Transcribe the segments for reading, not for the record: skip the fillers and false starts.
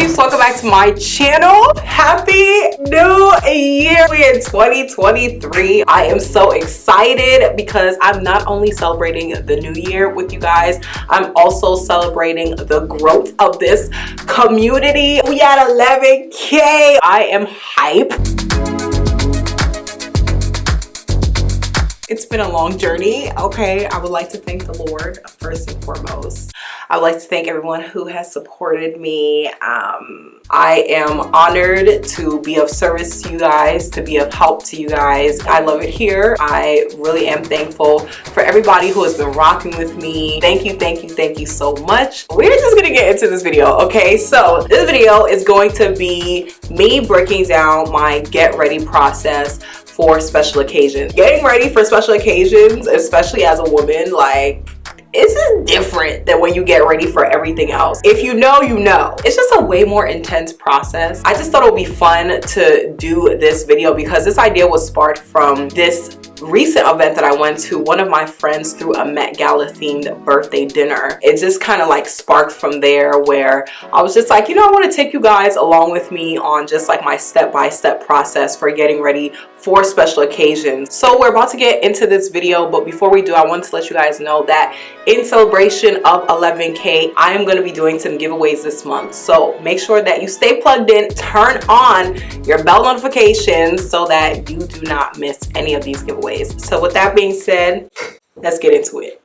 peeps, welcome back to my channel. Happy New Year. We're in 2023. I am so excited because I'm not only celebrating the new year with you guys, I'm also celebrating the growth of this community. We at 11K. I am hype. It's been a long journey, okay? I would like to thank the Lord first and foremost. I would like to thank everyone who has supported me. I am honored to be of service to you guys, to be of help to you guys. I love it here. I really am thankful for everybody who has been rocking with me. Thank you, thank you, thank you so much. We're just gonna get into this video, okay? So this video is going to be me breaking down my get ready process for special occasions. Getting ready for special occasions, especially as a woman, like, it's just different than when you get ready for everything else. If you know, you know. It's just a way more intense process. I just thought it would be fun to do this video because this idea was sparked from this recent event that I went to. One of my friends threw a Met Gala themed birthday dinner. It just kind of like sparked from there, where I was just like, you know, I want to take you guys along with me on just like my step-by-step process for getting ready for special occasions. So we're about to get into this video, but before we do, I want to let you guys know that in celebration of 11K, I am going to be doing some giveaways this month. So make sure that you stay plugged in, turn on your bell notifications so that you do not miss any of these giveaways. So with that being said, let's get into it.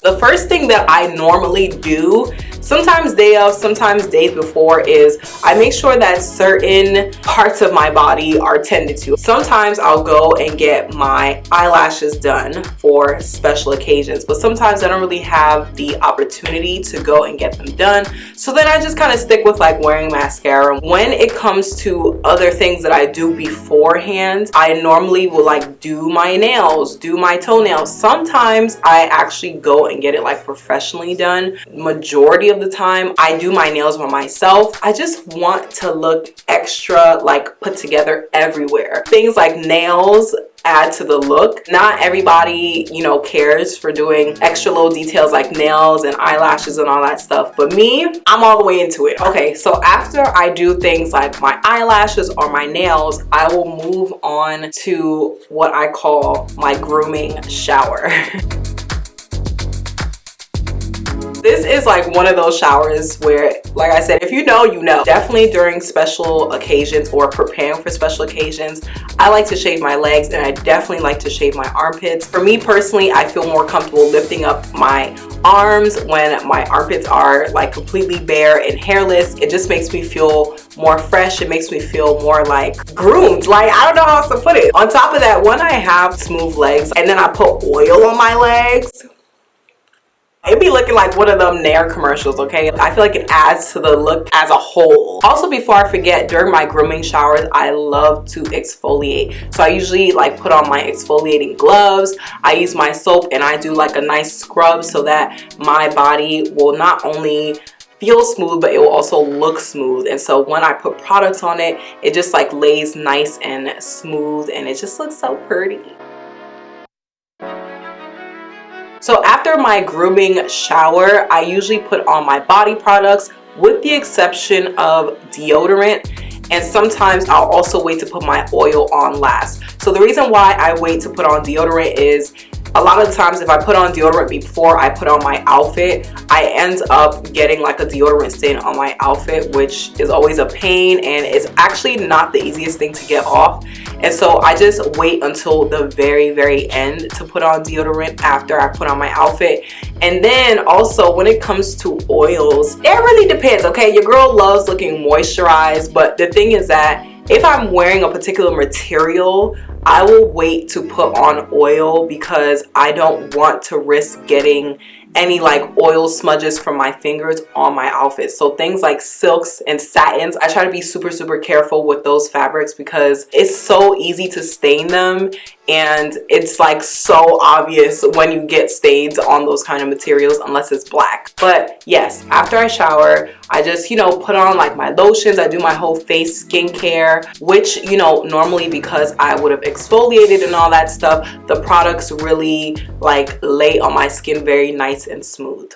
The first thing that I normally do, sometimes day of, sometimes days before, is I make sure that certain parts of my body are tended to. Sometimes I'll go and get my eyelashes done for special occasions, but sometimes I don't really have the opportunity to go and get them done. So then I just kind of stick with like wearing mascara. When it comes to other things that I do beforehand, I normally will like do my nails, do my toenails. Sometimes I actually go and get it like professionally done. Majority of the time I do my nails by myself. I just want to look extra like put together everywhere. Things like nails add to the look. Not everybody, you know, cares for doing extra little details like nails and eyelashes and all that stuff, but me, I'm all the way into it. Okay, so after I do things like my eyelashes or my nails, I will move on to what I call my grooming shower. This is like one of those showers where, like I said, if you know, you know. Definitely during special occasions or preparing for special occasions, I like to shave my legs and I definitely like to shave my armpits. For me personally, I feel more comfortable lifting up my arms when my armpits are like completely bare and hairless. It just makes me feel more fresh. It makes me feel more like groomed. Like, I don't know how else to put it. On top of that, when I have smooth legs and then I put oil on my legs, it'd be looking like one of them Nair commercials, okay? I feel like it adds to the look as a whole. Also, before I forget, during my grooming showers, I love to exfoliate. So I usually like put on my exfoliating gloves. I use my soap and I do like a nice scrub so that my body will not only feel smooth, but it will also look smooth. And so when I put products on it, it just like lays nice and smooth and it just looks so pretty. So after my grooming shower, I usually put on my body products with the exception of deodorant. And sometimes I'll also wait to put my oil on last. So the reason why I wait to put on deodorant is a lot of times if I put on deodorant before I put on my outfit, I end up getting like a deodorant stain on my outfit, which is always a pain and it's actually not the easiest thing to get off. And so I just wait until the very, very end to put on deodorant after I put on my outfit. And then also when it comes to oils, it really depends, okay? Your girl loves looking moisturized, but the thing is that if I'm wearing a particular material, I will wait to put on oil because I don't want to risk getting any like oil smudges from my fingers on my outfit. So things like silks and satins, I try to be super, super careful with those fabrics because it's so easy to stain them. And it's like so obvious when you get stains on those kind of materials unless it's black. But yes, after I shower, I just, you know, put on like my lotions. I do my whole face skincare, which, you know, normally because I would have exfoliated and all that stuff, the products really like lay on my skin very nice and smooth.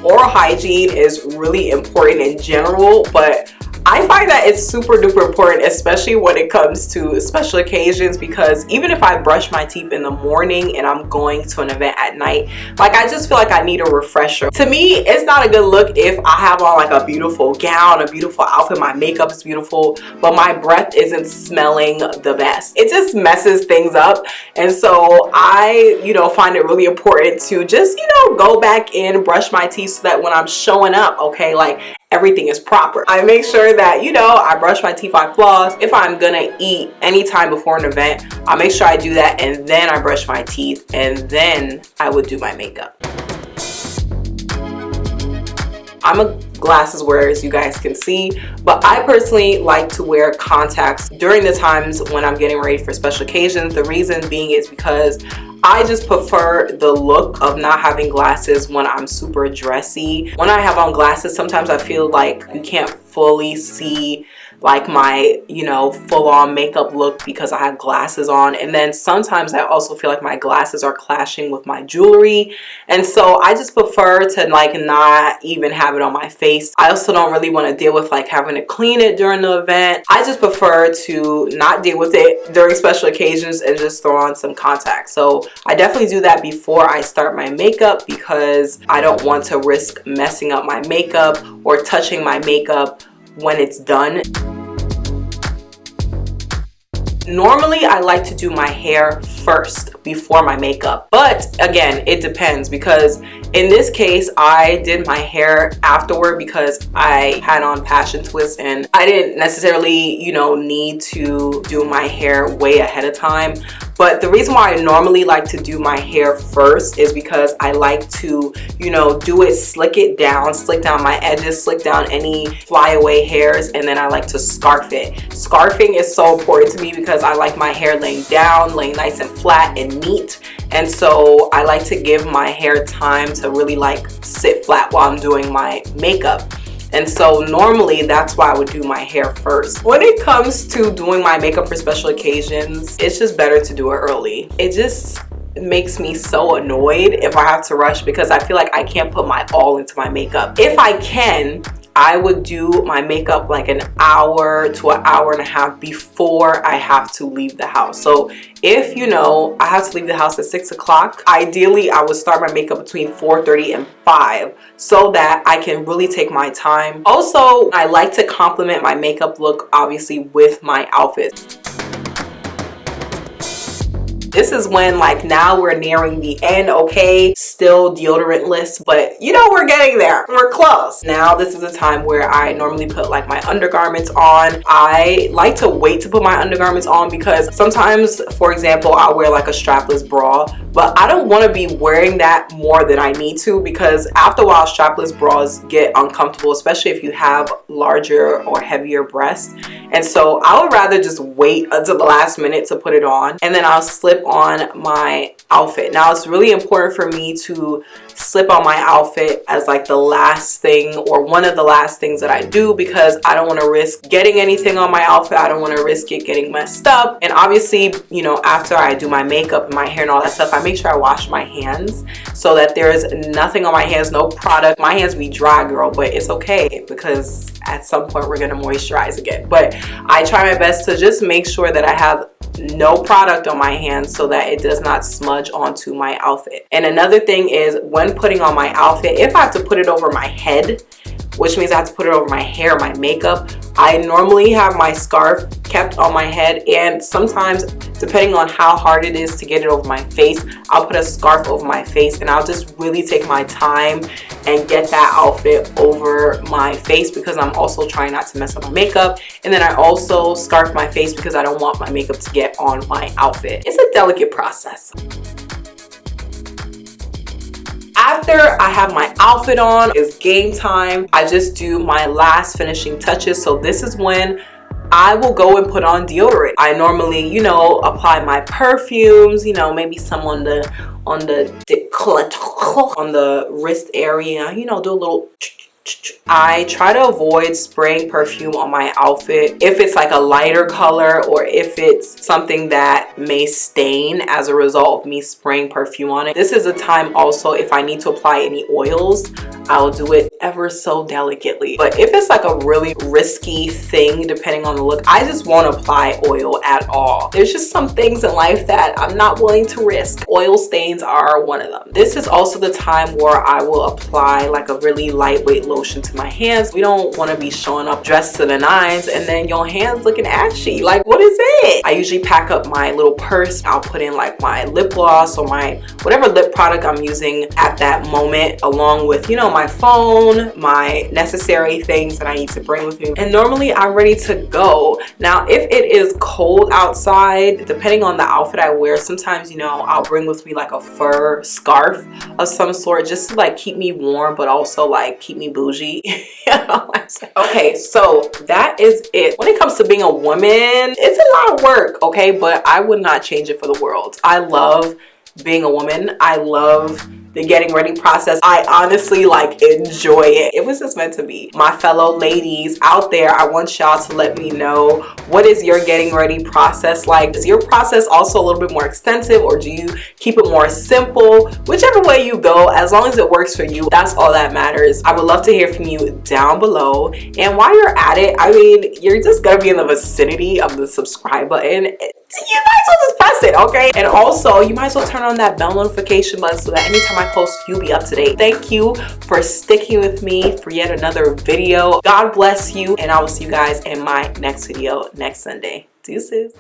Oral hygiene is really important in general, but I find that it's super duper important, especially when it comes to special occasions, because even if I brush my teeth in the morning and I'm going to an event at night, like I just feel like I need a refresher. To me, it's not a good look if I have on like a beautiful gown, a beautiful outfit, my makeup is beautiful, but my breath isn't smelling the best. It just messes things up. And so I, find it really important to just, go back in, brush my teeth so that when I'm showing up, okay, like everything is proper. I make sure that, I brush my teeth, I floss. If I'm gonna eat anytime before an event, I'll make sure I do that, and then I brush my teeth, and then I would do my makeup. I'm a glasses wearer, as you guys can see, but I personally like to wear contacts during the times when I'm getting ready for special occasions. The reason being is because I just prefer the look of not having glasses when I'm super dressy. When I have on glasses, sometimes I feel like you can't fully see like my, full-on makeup look because I have glasses on. And then sometimes I also feel like my glasses are clashing with my jewelry. And so I just prefer to like not even have it on my face. I also don't really want to deal with like having to clean it during the event. I just prefer to not deal with it during special occasions and just throw on some contacts. So I definitely do that before I start my makeup because I don't want to risk messing up my makeup or touching my makeup when it's done. Normally, I like to do my hair first before my makeup, but again, it depends, because in this case, I did my hair afterward because I had on passion twists and I didn't necessarily, need to do my hair way ahead of time. But the reason why I normally like to do my hair first is because I like to, do it, slick down my edges, slick down any flyaway hairs, and then I like to scarf it. Scarfing is so important to me because I like my hair laying down, laying nice and flat and neat. And so I like to give my hair time to really like sit flat while I'm doing my makeup. And so normally that's why I would do my hair first. When it comes to doing my makeup for special occasions, it's just better to do it early. It just makes me so annoyed if I have to rush because I feel like I can't put my all into my makeup. If I can, I would do my makeup like an hour to an hour and a half before I have to leave the house. So if I have to leave the house at 6 o'clock, ideally I would start my makeup between 4:30 and 5 so that I can really take my time. Also, I like to complement my makeup look obviously with my outfit. This is when like now we're nearing the end, okay? Still deodorantless, but we're getting there. We're close. Now this is a time where I normally put like my undergarments on. I like to wait to put my undergarments on because sometimes, for example, I'll wear like a strapless bra, but I don't want to be wearing that more than I need to because after a while strapless bras get uncomfortable, especially if you have larger or heavier breasts. And so I would rather just wait until the last minute to put it on, and then I'll slip on my outfit. Now it's really important for me to slip on my outfit as like the last thing or one of the last things that I do because I don't want to risk getting anything on my outfit. I don't want to risk it getting messed up. And obviously, after I do my makeup and my hair and all that stuff, I make sure I wash my hands so that there is nothing on my hands, no product. My hands be dry, girl, but it's okay because at some point we're gonna moisturize again. But I try my best to just make sure that I have no product on my hands so that it does not smudge onto my outfit. And another thing is when putting on my outfit, if I have to put it over my head, which means I have to put it over my hair, my makeup, I normally have my scarf kept on my head, and sometimes depending on how hard it is to get it over my face, I'll put a scarf over my face and I'll just really take my time and get that outfit over my face because I'm also trying not to mess up my makeup. And then I also scarf my face because I don't want my makeup to get on my outfit. It's a delicate process. After I have my outfit on, it's game time. I just do my last finishing touches. So this is when I will go and put on deodorant. I normally, apply my perfumes, maybe some on the wrist area, do a little I try to avoid spraying perfume on my outfit if it's like a lighter color or if it's something that may stain as a result of me spraying perfume on it. This is a time also if I need to apply any oils, I'll do it ever so delicately. But if it's like a really risky thing, depending on the look, I just won't apply oil at all. There's just some things in life that I'm not willing to risk. Oil stains are one of them. This is also the time where I will apply like a really lightweight lotion to my hands. We don't want to be showing up dressed to the nines and then your hands looking ashy. Like, what is it? I usually pack up my little purse. I'll put in like my lip gloss or my whatever lip product I'm using at that moment, along with, you know, my phone, my necessary things that I need to bring with me. And normally I'm ready to go. Now, if it is cold outside, depending on the outfit I wear, sometimes, you know, I'll bring with me like a fur scarf of some sort just to like keep me warm, but also like keep me bougie. Okay, so that is it. When it comes to being a woman, it's a lot of work, okay? But I would not change it for the world. I love being a woman. I love the getting ready process. I honestly like enjoy it. It was just meant to be. My fellow ladies out there, I want y'all to let me know, what is your getting ready process like? Is your process also a little bit more extensive, or do you keep it more simple? Whichever way you go, as long as it works for you, that's all that matters. I would love to hear from you down below. And while you're at it, I mean, you're just gonna be in the vicinity of the subscribe button. You might as well just press it, okay? And also, you might as well turn on that bell notification button so that anytime I post, you'll be up to date. Thank you for sticking with me for yet another video. God bless you, and I will see you guys in my next video next Sunday. Deuces.